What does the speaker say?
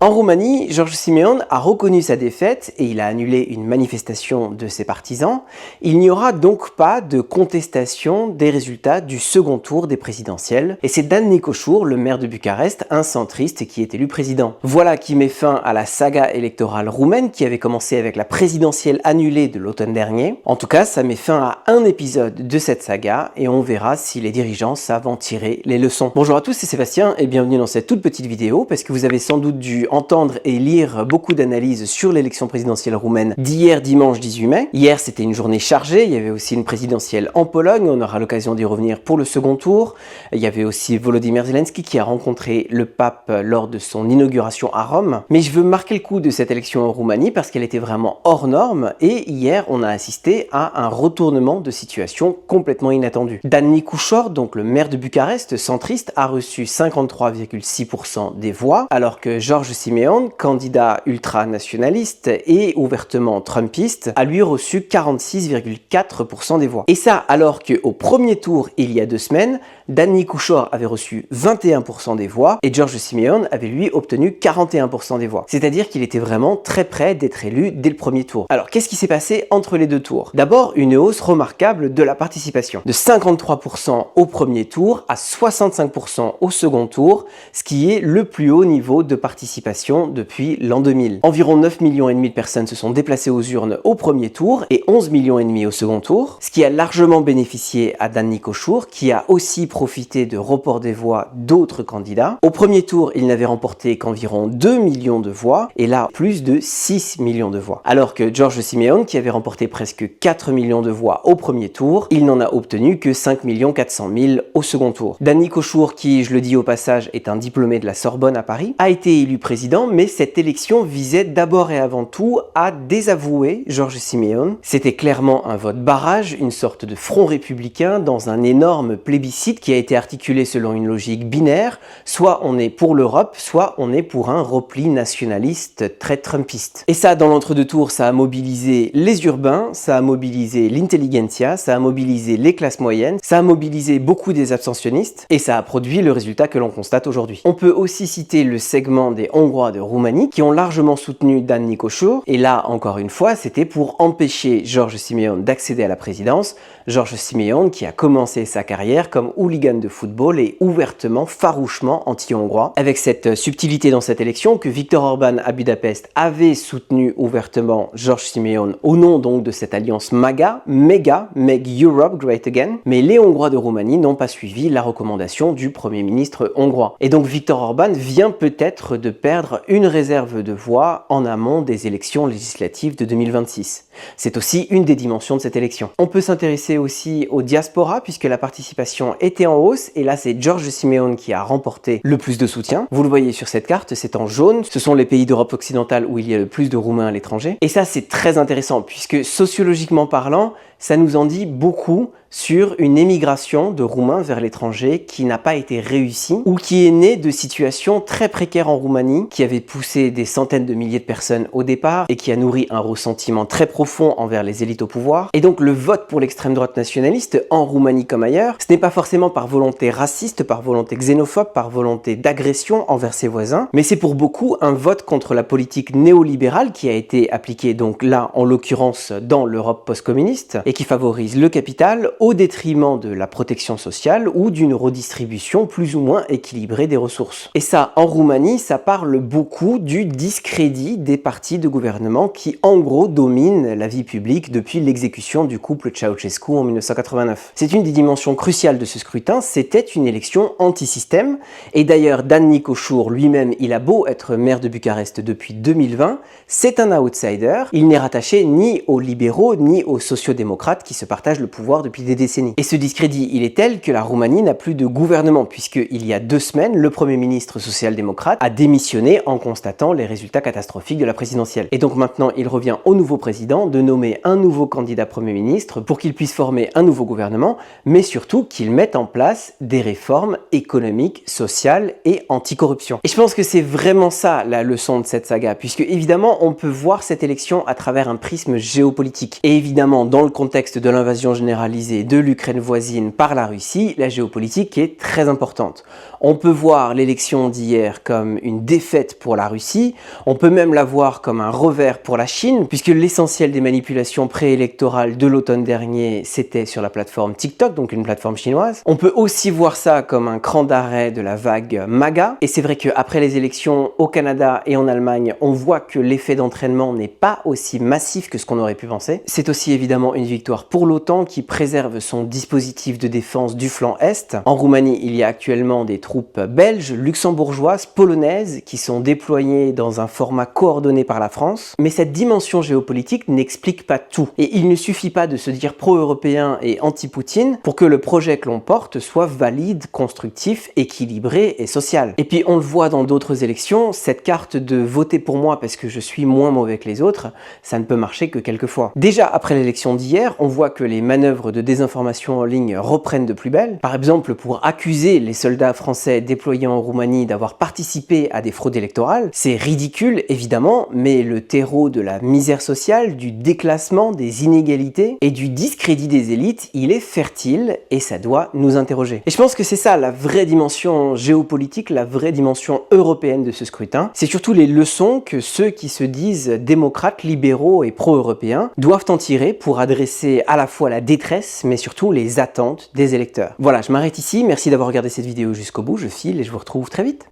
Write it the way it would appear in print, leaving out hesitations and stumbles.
En Roumanie, George Simeon a reconnu sa défaite et il a annulé une manifestation de ses partisans. Il n'y aura donc pas de contestation des résultats du second tour des présidentielles. Et c'est Dan Nicoșur, le maire de Bucarest, un centriste qui est élu président. Voilà qui met fin à la saga électorale roumaine qui avait commencé avec la présidentielle annulée de l'automne dernier. En tout cas, ça met fin à un épisode de cette saga et on verra si les dirigeants savent en tirer les leçons. Bonjour à tous, c'est Sébastien et bienvenue dans cette toute petite vidéo parce que vous avez sans doute dû entendre et lire beaucoup d'analyses sur l'élection présidentielle roumaine d'hier dimanche 18 mai. Hier, c'était une journée chargée, il y avait aussi une présidentielle en Pologne, on aura l'occasion d'y revenir pour le second tour. Il y avait aussi Volodymyr Zelensky qui a rencontré le pape lors de son inauguration à Rome. Mais je veux marquer le coup de cette élection en Roumanie parce qu'elle était vraiment hors norme et hier, on a assisté à un retournement de situation complètement inattendu. Dan Nicoșur, donc le maire de Bucarest, centriste, a reçu 53,6% des voix, alors que George Simeon, candidat ultranationaliste et ouvertement trumpiste, a lui reçu 46,4% des voix. Et ça alors qu'au premier tour, il y a 2 semaines, Dan Nicoșur avait reçu 21% des voix et George Simeon avait lui obtenu 41% des voix. C'est-à-dire qu'il était vraiment très près d'être élu dès le premier tour. Alors qu'est-ce qui s'est passé entre les 2 tours? D'abord, une hausse remarquable de la participation. De 53% au premier tour à 65% au second tour, ce qui est le plus haut niveau de participation depuis l'an 2000. Environ 9,5 millions de personnes se sont déplacées aux urnes au premier tour et 11,5 millions au second tour, ce qui a largement bénéficié à Dan Nicoșur, qui a aussi profité de report des voix d'autres candidats. Au premier tour, il n'avait remporté qu'environ 2 millions de voix, et là, plus de 6 millions de voix. Alors que George Simeon, qui avait remporté presque 4 millions de voix au premier tour, il n'en a obtenu que 5 400 000 au second tour. Dan Nicoșur, qui, je le dis au passage, est un diplômé de la Sorbonne à Paris, a été élu président, mais cette élection visait d'abord et avant tout à désavouer George Simeon. C'était clairement un vote barrage, une sorte de front républicain dans un énorme plébiscite qui a été articulé selon une logique binaire, soit on est pour l'Europe, soit on est pour un repli nationaliste très trumpiste. Et ça, dans l'entre-deux tours, ça a mobilisé les urbains, ça a mobilisé l'intelligentsia, ça a mobilisé les classes moyennes, ça a mobilisé beaucoup des abstentionnistes, et ça a produit le résultat que l'on constate aujourd'hui. On peut aussi citer le segment des Hongrois de Roumanie qui ont largement soutenu Dan Nicoșur, et là, encore une fois, c'était pour empêcher George Simeon d'accéder à la présidence. George Simeon qui a commencé sa carrière comme hooligan de football et ouvertement, farouchement anti-hongrois. Avec cette subtilité dans cette élection que Viktor Orban à Budapest avait soutenu ouvertement George Simeon au nom donc de cette alliance MAGA, Make Europe Great Again, mais les Hongrois de Roumanie n'ont pas suivi la recommandation du Premier ministre hongrois. Et donc Viktor Orban vient peut-être de perdre une réserve de voix en amont des élections législatives de 2026. C'est aussi une des dimensions de cette élection. On peut s'intéresser aussi aux diasporas puisque la participation était en hausse et là c'est George Simeon qui a remporté le plus de soutien. Vous le voyez sur cette carte, c'est en jaune. Ce sont les pays d'Europe occidentale où il y a le plus de Roumains à l'étranger. Et ça c'est très intéressant puisque sociologiquement parlant, ça nous en dit beaucoup sur une émigration de Roumains vers l'étranger qui n'a pas été réussie ou qui est née de situations très précaires en Roumanie, qui avait poussé des centaines de milliers de personnes au départ et qui a nourri un ressentiment très profond envers les élites au pouvoir. Et donc le vote pour l'extrême droite nationaliste en Roumanie comme ailleurs, ce n'est pas forcément par volonté raciste, par volonté xénophobe, par volonté d'agression envers ses voisins, mais c'est pour beaucoup un vote contre la politique néolibérale qui a été appliquée donc là en l'occurrence dans l'Europe post-communiste et qui favorise le capital au détriment de la protection sociale ou d'une redistribution plus ou moins équilibrée des ressources. Et ça, en Roumanie, ça parle beaucoup du discrédit des partis de gouvernement qui, en gros, dominent la vie publique depuis l'exécution du couple Ceausescu en 1989. C'est une des dimensions cruciales de ce scrutin, c'était une élection anti-système. Et d'ailleurs, Dan Nicoșur lui-même, il a beau être maire de Bucarest depuis 2020, c'est un outsider. Il n'est rattaché ni aux libéraux ni aux sociodémocrates qui se partagent le pouvoir depuis des décennies. Et ce discrédit, il est tel que la Roumanie n'a plus de gouvernement, puisqu'il y a 2 semaines, le Premier ministre social-démocrate a démissionné en constatant les résultats catastrophiques de la présidentielle. Et donc maintenant, il revient au nouveau président de nommer un nouveau candidat Premier ministre pour qu'il puisse former un nouveau gouvernement, mais surtout qu'il mette en place des réformes économiques, sociales et anticorruption. Et je pense que c'est vraiment ça la leçon de cette saga, puisque évidemment, on peut voir cette élection à travers un prisme géopolitique. Et évidemment, dans le contexte contexte de l'invasion généralisée de l'Ukraine voisine par la Russie, la géopolitique est très importante. On peut voir l'élection d'hier comme une défaite pour la Russie, on peut même la voir comme un revers pour la Chine, puisque l'essentiel des manipulations préélectorales de l'automne dernier, c'était sur la plateforme TikTok, donc une plateforme chinoise. On peut aussi voir ça comme un cran d'arrêt de la vague MAGA, et c'est vrai qu'après les élections au Canada et en Allemagne, on voit que l'effet d'entraînement n'est pas aussi massif que ce qu'on aurait pu penser. C'est aussi évidemment une victoire pour l'OTAN qui préserve son dispositif de défense du flanc Est. En Roumanie, il y a actuellement des troupes belges, luxembourgeoises, polonaises qui sont déployées dans un format coordonné par la France. Mais cette dimension géopolitique n'explique pas tout. Et il ne suffit pas de se dire pro-européen et anti-Poutine pour que le projet que l'on porte soit valide, constructif, équilibré et social. Et puis on le voit dans d'autres élections, cette carte de voter pour moi parce que je suis moins mauvais que les autres, ça ne peut marcher que quelques fois. Déjà après l'élection d'hier, on voit que les manœuvres de désinformation en ligne reprennent de plus belle. Par exemple, pour accuser les soldats français déployés en Roumanie d'avoir participé à des fraudes électorales, c'est ridicule évidemment, mais le terreau de la misère sociale, du déclassement, des inégalités et du discrédit des élites, il est fertile et ça doit nous interroger. Et je pense que c'est ça la vraie dimension géopolitique, la vraie dimension européenne de ce scrutin. C'est surtout les leçons que ceux qui se disent démocrates, libéraux et pro-européens doivent en tirer pour adresser à la fois la détresse, mais surtout les attentes des électeurs. Voilà, je m'arrête ici, merci d'avoir regardé cette vidéo jusqu'au bout, je file et je vous retrouve très vite.